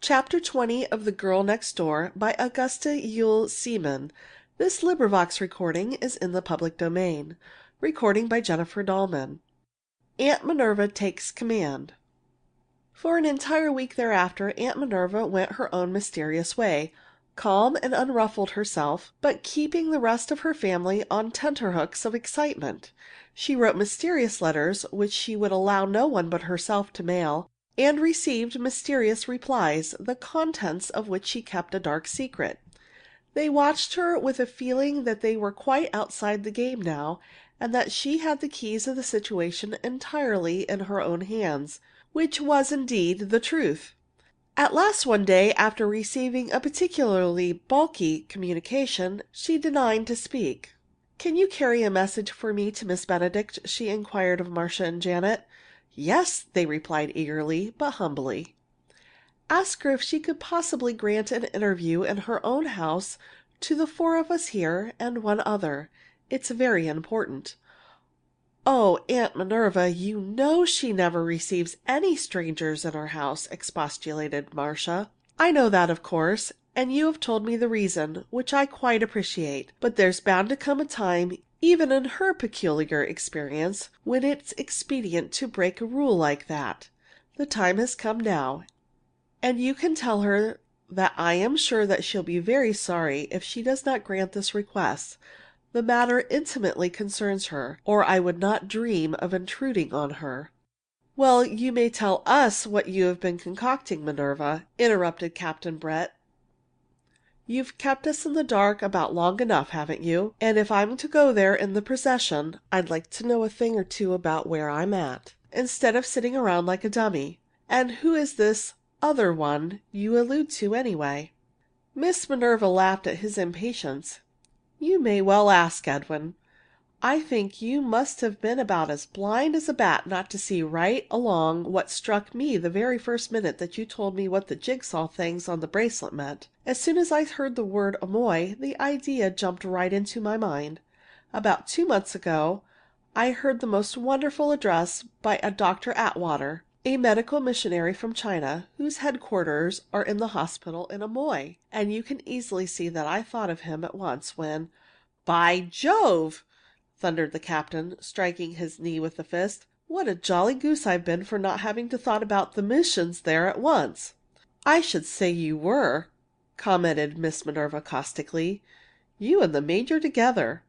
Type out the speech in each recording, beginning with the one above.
Chapter 20 of The Girl Next Door by Augusta Huiell Seaman. This recording is in the public domain. Recording by Jennifer Dahlman. Aunt Minerva Takes Command. For an entire week thereafter, Aunt Minerva went her own mysterious way, calm and unruffled herself, but keeping the rest of her family on tenterhooks of excitement. She wrote mysterious letters, which she would allow no one but herself to mail, and received mysterious replies, the contents of which she kept a dark secret. They watched her with a feeling that they were quite outside the game now, and that she had the keys of the situation entirely in her own hands, which was indeed the truth. At last one day, after receiving a particularly bulky communication, she deigned to speak. "Can you carry a message for me to Miss Benedict?" she inquired of Marcia and Janet. "Yes," they replied eagerly, but humbly. "Ask her if she could possibly grant an interview in her own house to the four of us here and one other. It's very important." "Oh, Aunt Minerva, you know she never receives any strangers in her house," expostulated Marcia. "I know that, of course, and you have told me the reason, which I quite appreciate. But there's bound to come a time, even in her peculiar experience, when it's expedient to break a rule like that. The time has come now, and you can tell her that I am sure that she'll be very sorry if she does not grant this request. The matter intimately concerns her, or I would not dream of intruding on her." "Well, you may tell us what you have been concocting, Minerva," interrupted Captain Brett. "You've kept us in the dark about long enough, haven't you? And if I'm to go there in the procession, I'd like to know a thing or two about where I'm at, instead of sitting around like a dummy. And who is this other one you allude to, anyway?" Miss Minerva laughed at his impatience. "You may well ask, Edwin. I think you must have been about as blind as a bat not to see right along what struck me the very first minute that you told me what the jigsaw things on the bracelet meant. As soon as I heard the word Amoy, the idea jumped right into my mind. About 2 months ago I heard the most wonderful address by a Dr. Atwater, a medical missionary from China, whose headquarters are in the hospital in Amoy, and you can easily see that I thought of him at once when—" "By Jove!" thundered the captain, striking his knee with the fist. "What a jolly goose I've been for not having thought about the missions there at once!" "I should say you were!" commented Miss Minerva caustically. "You and the major together!"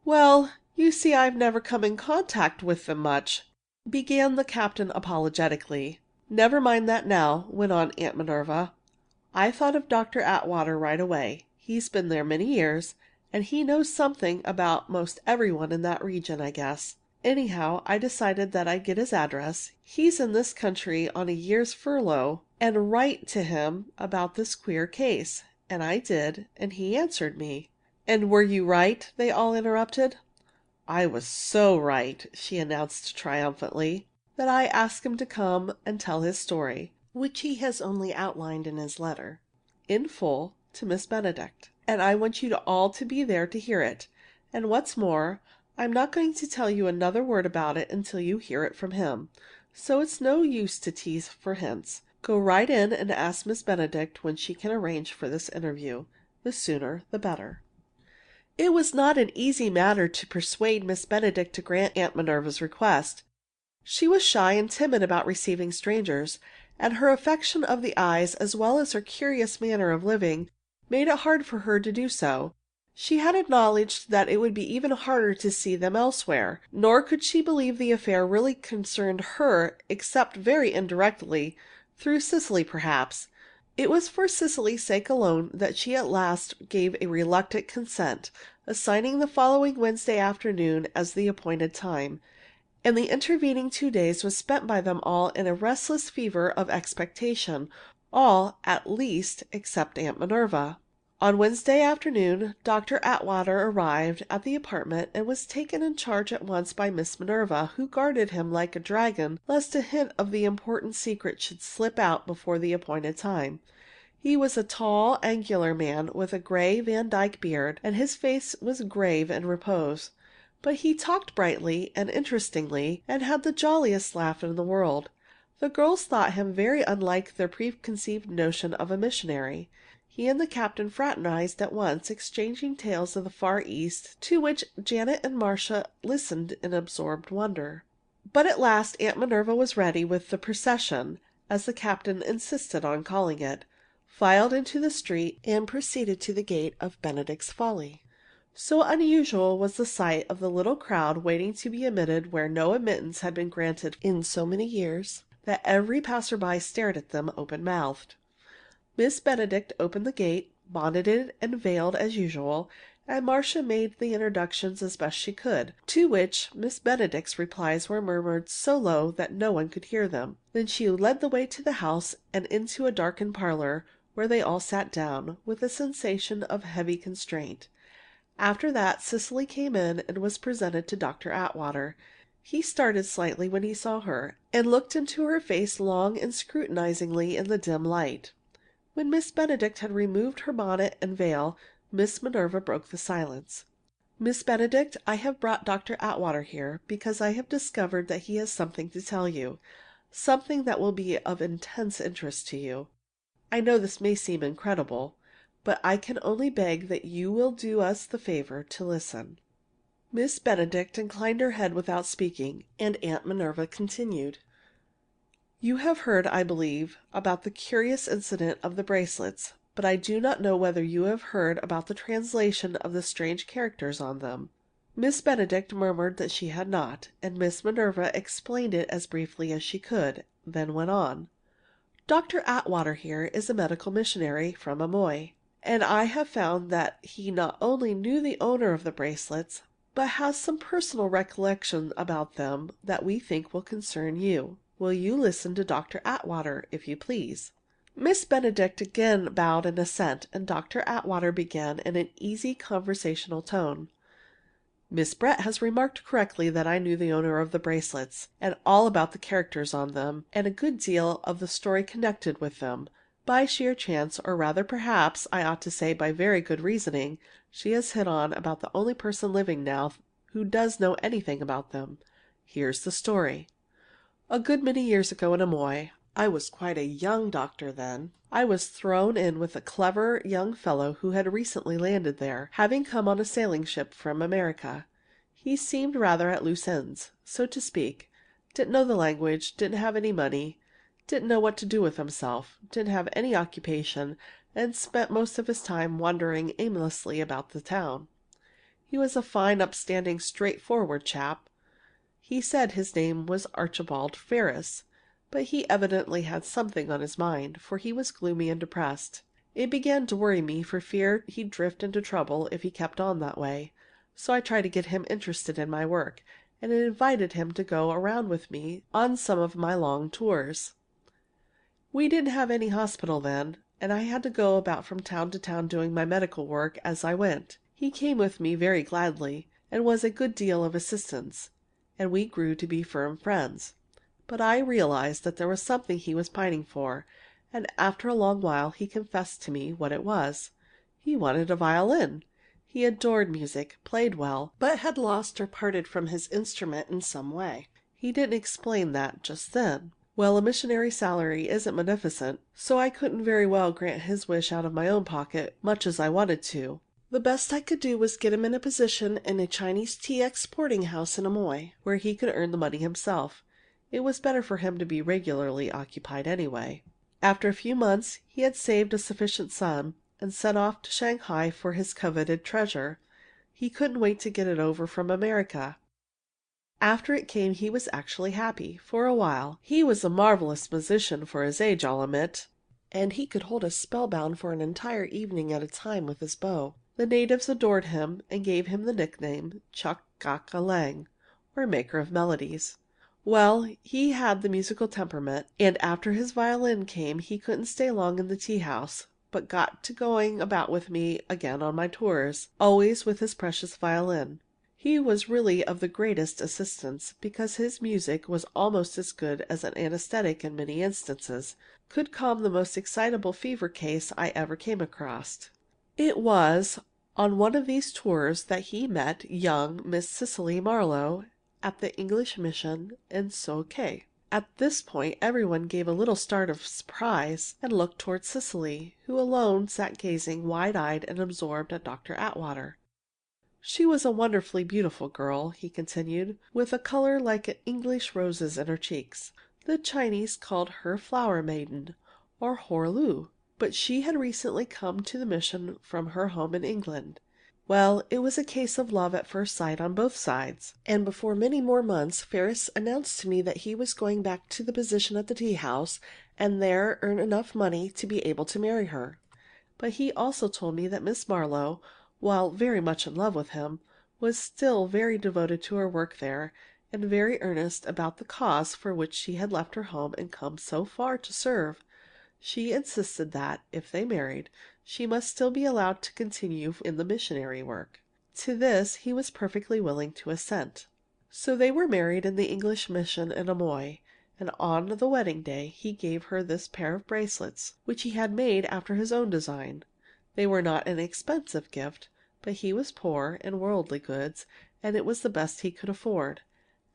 "Well, you see I've never come in contact with them much," began the captain apologetically. "Never mind that now," went on Aunt Minerva. "I thought of Dr. Atwater right away. He's been there many years, and he knows something about most everyone in that region, I guess. Anyhow, I decided that I'd get his address. He's in this country on a year's furlough, and write to him about this queer case. And I did, and he answered me." "And were you right?" they all interrupted. "I was so right," she announced triumphantly, "that I asked him to come and tell his story, which he has only outlined in his letter, in full, to Miss Benedict. And I want you all to be there to hear it. And what's more, I'm not going to tell you another word about it until you hear it from him. So it's no use to tease for hints. Go right in and ask Miss Benedict when she can arrange for this interview. The sooner, the better." It was not an easy matter to persuade Miss Benedict to grant Aunt Minerva's request. She was shy and timid about receiving strangers, and her affection of the eyes, as well as her curious manner of living, made it hard for her to do so. She had acknowledged that it would be even harder to see them elsewhere, nor could she believe the affair really concerned her except very indirectly, through Cecily perhaps. It was for Cecily's sake alone that she at last gave a reluctant consent, assigning the following Wednesday afternoon as the appointed time, and the intervening 2 days was spent by them all in a restless fever of expectation, all, at least, except Aunt Minerva. On Wednesday afternoon Dr. Atwater arrived at the apartment and was taken in charge at once by Miss Minerva, who guarded him like a dragon lest a hint of the important secret should slip out before the appointed time. He was a tall, angular man with a gray Vandyke beard, and his face was grave in repose. But he talked brightly and interestingly, and had the jolliest laugh in the world. The girls thought him very unlike their preconceived notion of a missionary. He and the captain fraternized at once, exchanging tales of the Far East, to which Janet and Marcia listened in absorbed wonder. But at last Aunt Minerva was ready with the procession, as the captain insisted on calling it, filed into the street, and proceeded to the gate of Benedict's Folly. So unusual was the sight of the little crowd waiting to be admitted where no admittance had been granted in so many years, that every passer-by stared at them open-mouthed. Miss Benedict opened the gate, bonneted and veiled as usual, and Marcia made the introductions as best she could, to which Miss Benedict's replies were murmured so low that no one could hear them. Then she led the way to the house and into a darkened parlor, where they all sat down, with a sensation of heavy constraint. After that, Cecily came in and was presented to Dr. Atwater. He started slightly when he saw her, and looked into her face long and scrutinizingly in the dim light. When Miss Benedict had removed her bonnet and veil, Miss Minerva broke the silence. "Miss Benedict, I have brought Dr. Atwater here because I have discovered that he has something to tell you, something that will be of intense interest to you. I know this may seem incredible, but I can only beg that you will do us the favor to listen." Miss Benedict inclined her head without speaking, and Aunt Minerva continued. "You have heard, I believe, about the curious incident of the bracelets, but I do not know whether you have heard about the translation of the strange characters on them." Miss Benedict murmured that she had not, and Miss Minerva explained it as briefly as she could, then went on. "Dr. Atwater here is a medical missionary from Amoy, and I have found that he not only knew the owner of the bracelets, but has some personal recollection about them that we think will concern you. Will you listen to Dr. Atwater, if you please?" Miss Benedict again bowed in assent, and Dr. Atwater began in an easy conversational tone. "Miss Brett has remarked correctly that I knew the owner of the bracelets, and all about the characters on them, and a good deal of the story connected with them. By sheer chance, or rather perhaps I ought to say by very good reasoning, she has hit on about the only person living now who does know anything about them. Here's the story. A good many years ago in Amoy, I was quite a young doctor then, I was thrown in with a clever young fellow who had recently landed there, having come on a sailing ship from America. He seemed rather at loose ends, so to speak, didn't know the language, didn't have any money, didn't know what to do with himself, didn't have any occupation, and spent most of his time wandering aimlessly about the town. He was a fine, upstanding, straightforward chap. He said his name was Archibald Ferris, but he evidently had something on his mind, for he was gloomy and depressed. It began to worry me for fear he'd drift into trouble if he kept on that way, so I tried to get him interested in my work, and invited him to go around with me on some of my long tours. We didn't have any hospital then, and I had to go about from town to town doing my medical work as I went. He came with me very gladly, and was a good deal of assistance, and we grew to be firm friends. But I realized that there was something he was pining for, and after a long while he confessed to me what it was. He wanted a violin. He adored music, played well, but had lost or parted from his instrument in some way. He didn't explain that just then. Well, a missionary salary isn't magnificent, so I couldn't very well grant his wish out of my own pocket, much as I wanted to. The best I could do was get him in a position in a Chinese tea exporting house in Amoy, where he could earn the money himself. It was better for him to be regularly occupied anyway. After a few months he had saved a sufficient sum, and set off to Shanghai for his coveted treasure. He couldn't wait to get it over from America. After it came he was actually happy, for a while. He was a marvelous musician for his age, I'll admit, and he could hold us spellbound for an entire evening at a time with his bow. The natives adored him and gave him the nickname Chok-gak-a-lang, or Maker of Melodies. Well, he had the musical temperament, and after his violin came he couldn't stay long in the tea house, but got to going about with me again on my tours, always with his precious violin. He was really of the greatest assistance, because his music was almost as good as an anesthetic in many instances, could calm the most excitable fever case I ever came across. It was on one of these tours that he met young Miss Cecily Marlowe at the English mission in Soke. At this point everyone gave a little start of surprise and looked toward Cecily, who alone sat gazing wide-eyed and absorbed at Dr. Atwater. She was a wonderfully beautiful girl, he continued, with a color like English roses in her cheeks. The Chinese called her Flower Maiden, or Hor Lu, but she had recently come to the mission from her home in England. Well, it was a case of love at first sight on both sides, and before many more months Ferris announced to me that he was going back to the position at the tea house and there earn enough money to be able to marry her. But he also told me that Miss Marlowe, while very much in love with him, was still very devoted to her work there, and very earnest about the cause for which she had left her home and come so far to serve. She insisted that, if they married, she must still be allowed to continue in the missionary work. To this he was perfectly willing to assent. So they were married in the English mission in Amoy, and on the wedding day he gave her this pair of bracelets, which he had made after his own design. They were not an expensive gift, but he was poor in worldly goods, and it was the best he could afford.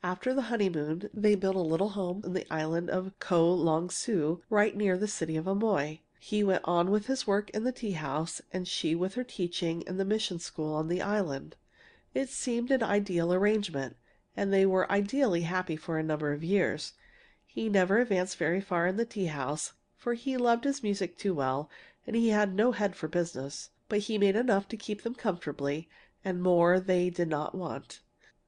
After the honeymoon they built a little home in the island of Ko Long Su, right near the city of Amoy. He went on with his work in the tea house, and she with her teaching in the mission school on the island. It seemed an ideal arrangement, and they were ideally happy for a number of years. He never advanced very far in the tea house, for he loved his music too well, and he had no head for business. But he made enough to keep them comfortably, and more they did not want.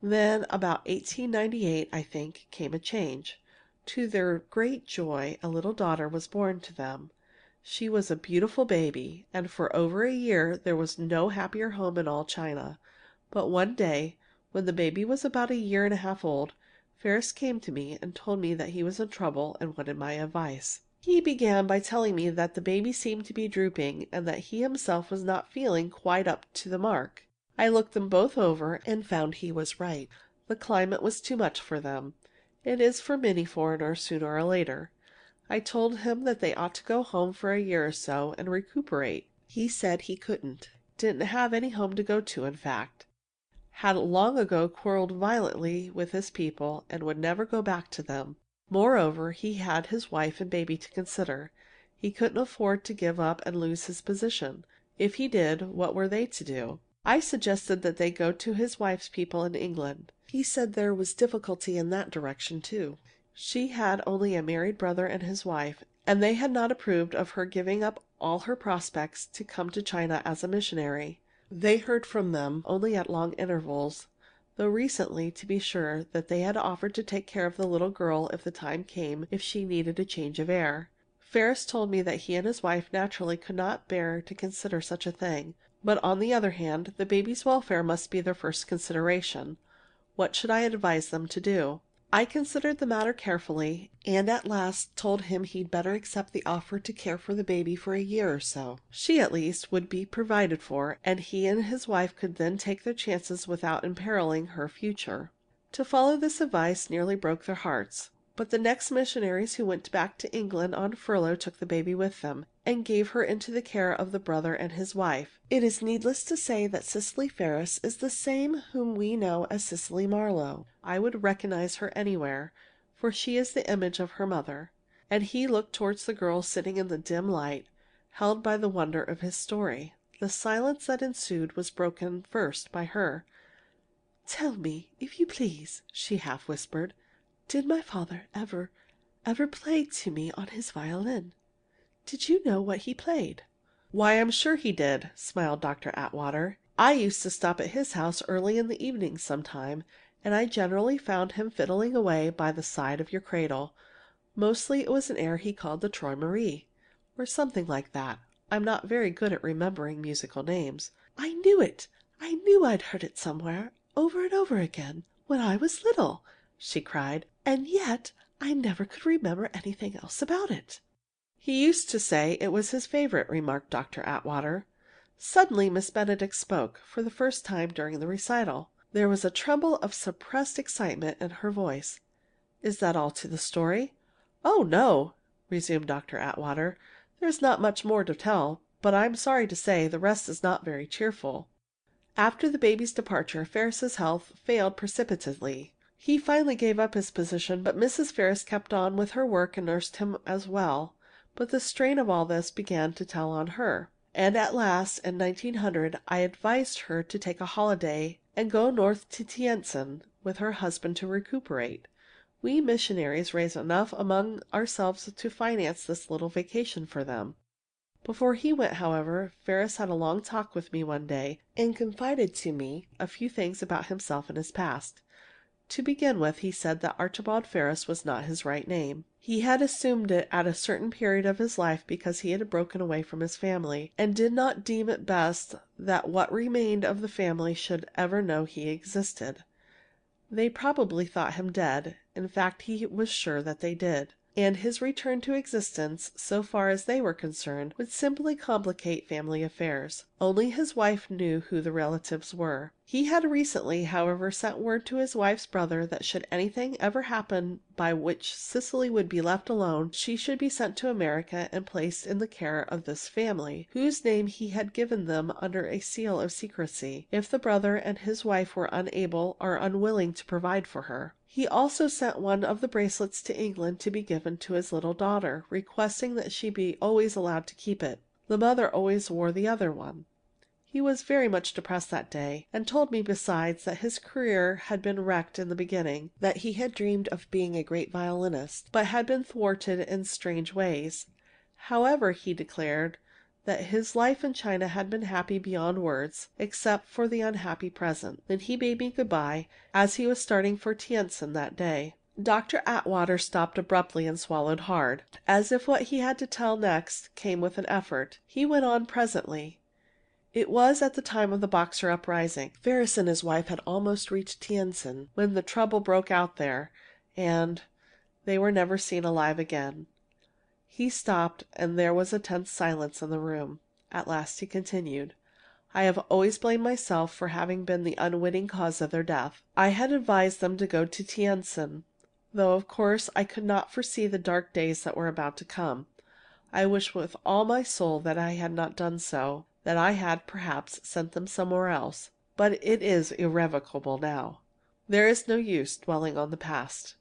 Then, about 1898, I think, came a change. To their great joy, a little daughter was born to them. She was a beautiful baby, and for over a year there was no happier home in all China. But one day, when the baby was about a year and a half old, Ferris came to me and told me that he was in trouble and wanted my advice. He began by telling me that the baby seemed to be drooping and that he himself was not feeling quite up to the mark. I looked them both over and found he was right. The climate was too much for them. It is for many foreigners sooner or later. I told him that they ought to go home for a year or so and recuperate. He said he couldn't. Didn't have any home to go to, in fact. Had long ago quarreled violently with his people and would never go back to them. Moreover, he had his wife and baby to consider. He couldn't afford to give up and lose his position. If he did, what were they to do? I suggested that they go to his wife's people in England. He said there was difficulty in that direction, too. She had only a married brother and his wife, and they had not approved of her giving up all her prospects to come to China as a missionary. They heard from them only at long intervals, though recently, to be sure, that they had offered to take care of the little girl if the time came if she needed a change of air. Ferris told me that he and his wife naturally could not bear to consider such a thing, but on the other hand, the baby's welfare must be their first consideration. What should I advise them to do? I considered the matter carefully, and at last told him he'd better accept the offer to care for the baby for a year or so. She, at least, would be provided for, and he and his wife could then take their chances without imperiling her future. To follow this advice nearly broke their hearts. But the next missionaries who went back to England on furlough took the baby with them, and gave her into the care of the brother and his wife. It is needless to say that Cecily Ferris is the same whom we know as Cecily Marlowe. I would recognize her anywhere, for she is the image of her mother. And he looked towards the girl sitting in the dim light, held by the wonder of his story. The silence that ensued was broken first by her. "Tell me, if you please," she half whispered. "Did my father ever play to me on his violin? Did you know what he played?" "Why, I'm sure he did," smiled Dr. Atwater. "I used to stop at his house early in the evening sometime, and I generally found him fiddling away by the side of your cradle. Mostly it was an air he called the Trois Maries, or something like that. I'm not very good at remembering musical names." "I knew it! I knew I'd heard it somewhere, over and over again, when I was little!" she cried. "And yet I never could remember anything else about it." "He used to say it was his favorite," remarked Dr. Atwater. Suddenly Miss Benedict spoke, for the first time during the recital. There was a tremble of suppressed excitement in her voice. "Is that all to the story?" "Oh, no," resumed Dr. Atwater. "There's not much more to tell, but I'm sorry to say the rest is not very cheerful." After the baby's departure, Ferris's health failed precipitately. He finally gave up his position, but Mrs. Ferris kept on with her work and nursed him as well. But the strain of all this began to tell on her. And at last, in 1900, I advised her to take a holiday and go north to Tientsin with her husband to recuperate. We missionaries raise enough among ourselves to finance this little vacation for them. Before he went, however, Ferris had a long talk with me one day and confided to me a few things about himself and his past. To begin with, he said that Archibald Ferris was not his right name. He had assumed it at a certain period of his life because he had broken away from his family, and did not deem it best that what remained of the family should ever know he existed. They probably thought him dead. In fact, he was sure that they did. And his return to existence, so far as they were concerned, would simply complicate family affairs. Only his wife knew who the relatives were. He had recently, however, sent word to his wife's brother that should anything ever happen by which Cecily would be left alone, she should be sent to America and placed in the care of this family, whose name he had given them under a seal of secrecy, if the brother and his wife were unable or unwilling to provide for her. He also sent one of the bracelets to England to be given to his little daughter, requesting that she be always allowed to keep it. The mother always wore the other one. He was very much depressed that day, and told me besides that his career had been wrecked in the beginning, that he had dreamed of being a great violinist, but had been thwarted in strange ways. However, he declared that his life in China had been happy beyond words, except for the unhappy present. Then he bade me good-bye, as he was starting for Tientsin that day. Dr. Atwater stopped abruptly and swallowed hard, as if what he had to tell next came with an effort. He went on presently. It was at the time of the Boxer uprising. Ferris and his wife had almost reached Tientsin when the trouble broke out there, and they were never seen alive again. He stopped, and there was a tense silence in the room. At last he continued. I have always blamed myself for having been the unwitting cause of their death. I had advised them to go to Tientsin, though of course I could not foresee the dark days that were about to come. I wish with all my soul that I had not done so, that I had, perhaps, sent them somewhere else. But it is irrevocable now. There is no use dwelling on the past.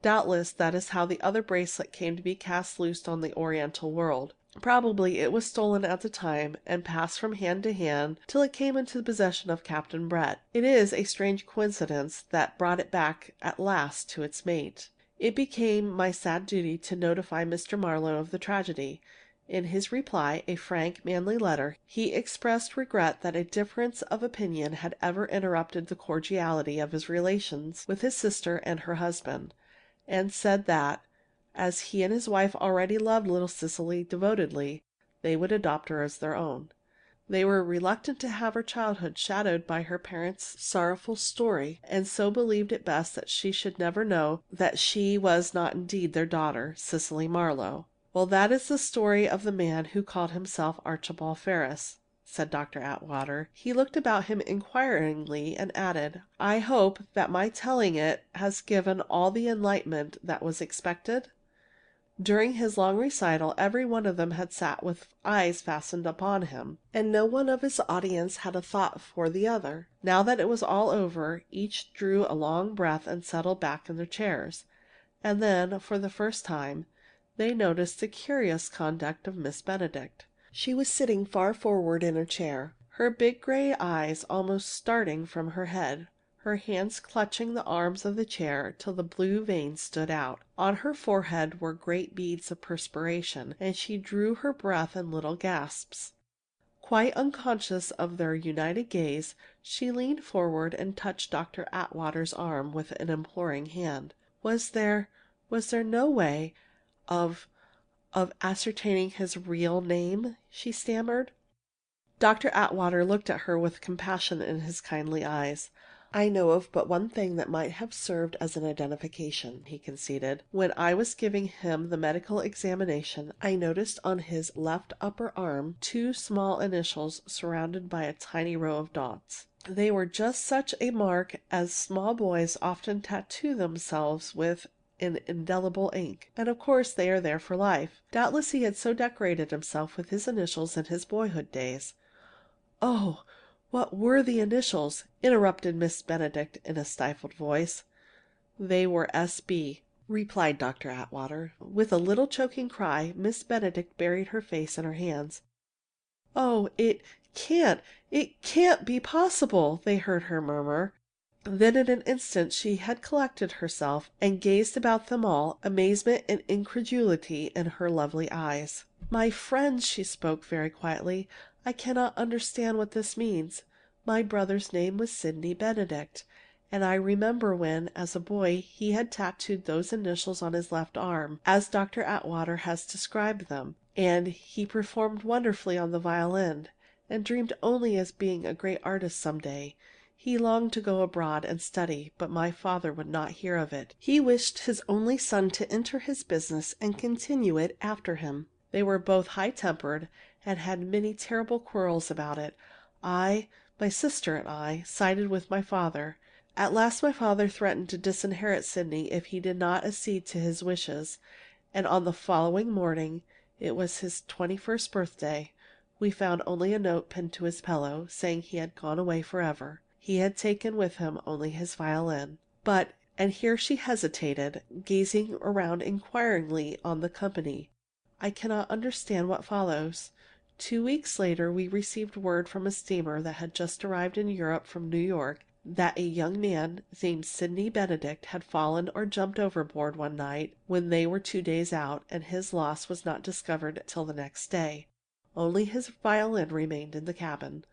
Doubtless that is how the other bracelet came to be cast loose on the Oriental world. Probably it was stolen at the time, and passed from hand to hand till it came into the possession of Captain Brett. It is a strange coincidence that brought it back at last to its mate. It became my sad duty to notify Mr. Marlowe of the tragedy. In his reply, a frank, manly letter, he expressed regret that a difference of opinion had ever interrupted the cordiality of his relations with his sister and her husband, and said that, as he and his wife already loved little Cecily devotedly, they would adopt her as their own. They were reluctant to have her childhood shadowed by her parents' sorrowful story, and so believed it best that she should never know that she was not indeed their daughter, Cecily Marlowe. Well, that is the story of the man who called himself Archibald Ferris, said Dr. Atwater. He looked about him inquiringly and added, I hope that my telling it has given all the enlightenment that was expected? During his long recital every one of them had sat with eyes fastened upon him, and no one of his audience had a thought for the other. Now that it was all over, each drew a long breath and settled back in their chairs. And then, for the first time, they noticed the curious conduct of Miss Benedict. She was sitting far forward in her chair, her big gray eyes almost starting from her head, her hands clutching the arms of the chair till the blue veins stood out. On her forehead were great beads of perspiration, and she drew her breath in little gasps. Quite unconscious of their united gaze, she leaned forward and touched Dr. Atwater's arm with an imploring hand. Was there no way of ascertaining his real name?" she stammered. Dr. Atwater looked at her with compassion in his kindly eyes. "I know of but one thing that might have served as an identification," he conceded. "When I was giving him the medical examination, I noticed on his left upper arm two small initials surrounded by a tiny row of dots. They were just such a mark as small boys often tattoo themselves with in indelible ink, and of course they are there for life. Doubtless he had so decorated himself with his initials in his boyhood days." "Oh, what were the initials?" interrupted Miss Benedict in a stifled voice. They were S.B., replied Dr. Atwater. With a little choking cry, Miss Benedict buried her face in her hands. "Oh, it can't be possible!" they heard her murmur. Then in an instant she had collected herself and gazed about them all, amazement and incredulity in her lovely eyes. "My friends," she spoke very quietly, "I cannot understand what this means. My brother's name was Sydney Benedict, and I remember when, as a boy, he had tattooed those initials on his left arm, as Dr. Atwater has described them. And he performed wonderfully on the violin, and dreamed only of being a great artist some day. He longed to go abroad and study, but my father would not hear of it. He wished his only son to enter his business and continue it after him. They were both high-tempered, and had many terrible quarrels about it. My sister and I, sided with my father. At last my father threatened to disinherit Sydney if he did not accede to his wishes, and on the following morning, it was his 21st birthday, we found only a note pinned to his pillow, saying he had gone away forever. He had taken with him only his violin. But," and here she hesitated, gazing around inquiringly on the company, "I cannot understand what follows. 2 weeks later we received word from a steamer that had just arrived in Europe from New York that a young man named Sydney Benedict had fallen or jumped overboard one night when they were 2 days out, and his loss was not discovered till the next day. Only his violin remained in the cabin.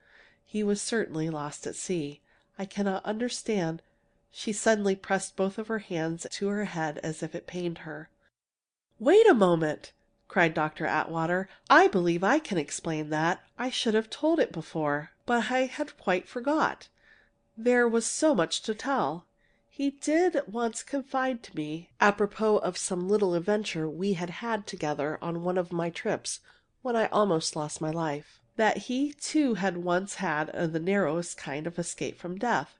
He was certainly lost at sea. I cannot understand—" She suddenly pressed both of her hands to her head as if it pained her. "Wait a moment!" cried Dr. Atwater. "I believe I can explain that. I should have told it before, but I had quite forgot. There was so much to tell. He did once confide to me, apropos of some little adventure we had had together on one of my trips when I almost lost my life, that he too had once had the narrowest kind of escape from death.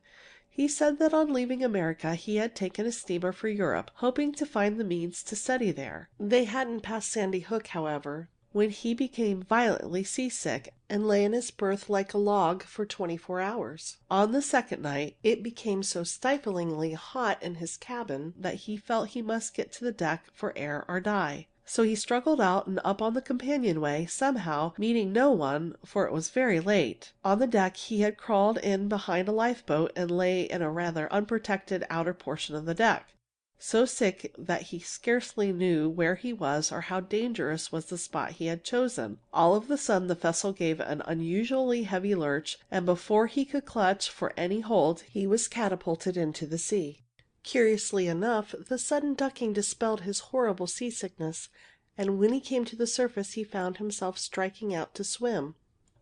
He said that on leaving America he had taken a steamer for Europe, hoping to find the means to study there. They hadn't passed Sandy Hook, however, when he became violently seasick and lay in his berth like a log for 24 hours. On the second night it became so stiflingly hot in his cabin that he felt he must get to the deck for air or die. So he struggled out and up on the companionway, somehow, meeting no one, for it was very late. On the deck he had crawled in behind a lifeboat and lay in a rather unprotected outer portion of the deck, so sick that he scarcely knew where he was or how dangerous was the spot he had chosen. All of a sudden the vessel gave an unusually heavy lurch, and before he could clutch for any hold he was catapulted into the sea. Curiously enough, the sudden ducking dispelled his horrible seasickness, and when he came to the surface he found himself striking out to swim.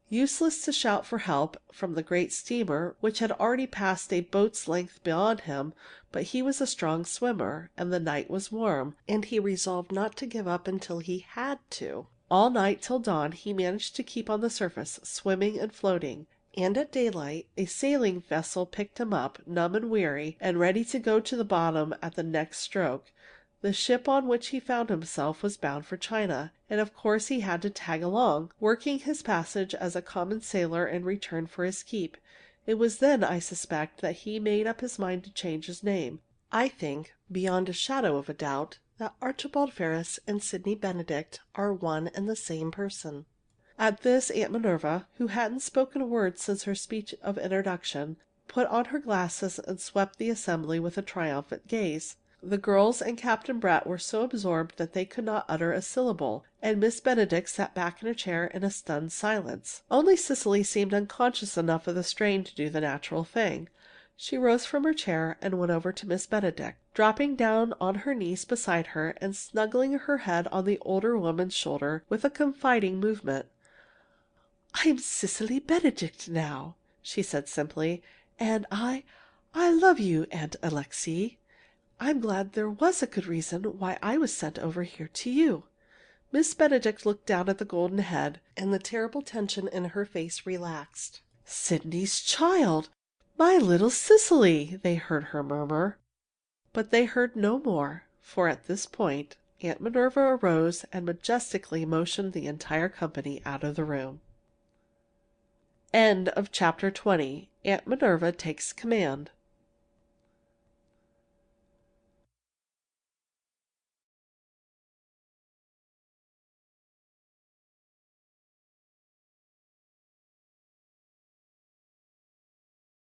Useless to shout for help from the great steamer, which had already passed a boat's length beyond him, but he was a strong swimmer, and the night was warm, and he resolved not to give up until he had to. All night till dawn he managed to keep on the surface, swimming and floating. And at daylight a sailing vessel picked him up, numb and weary, and ready to go to the bottom at the next stroke. The ship on which he found himself was bound for China, and of course he had to tag along, working his passage as a common sailor in return for his keep. It was then, I suspect, that he made up his mind to change his name. I think, beyond a shadow of a doubt, that Archibald Ferris and Sydney Benedict are one and the same person." At this Aunt Minerva, who hadn't spoken a word since her speech of introduction, put on her glasses and swept the assembly with a triumphant gaze. The girls and Captain Brett were so absorbed that they could not utter a syllable, and Miss Benedict sat back in her chair in a stunned silence. Only Cecily seemed unconscious enough of the strain to do the natural thing. She rose from her chair and went over to Miss Benedict, dropping down on her knees beside her and snuggling her head on the older woman's shoulder with a confiding movement. "I'm Cecily Benedict now," she said simply, "and I love you, Aunt Alexei. I'm glad there was a good reason why I was sent over here to you." Miss Benedict looked down at the golden head, and the terrible tension in her face relaxed. "Sydney's child! My little Cecily!" they heard her murmur. But they heard no more, for at this point Aunt Minerva arose and majestically motioned the entire company out of the room. End of Chapter 20. Aunt Minerva Takes Command.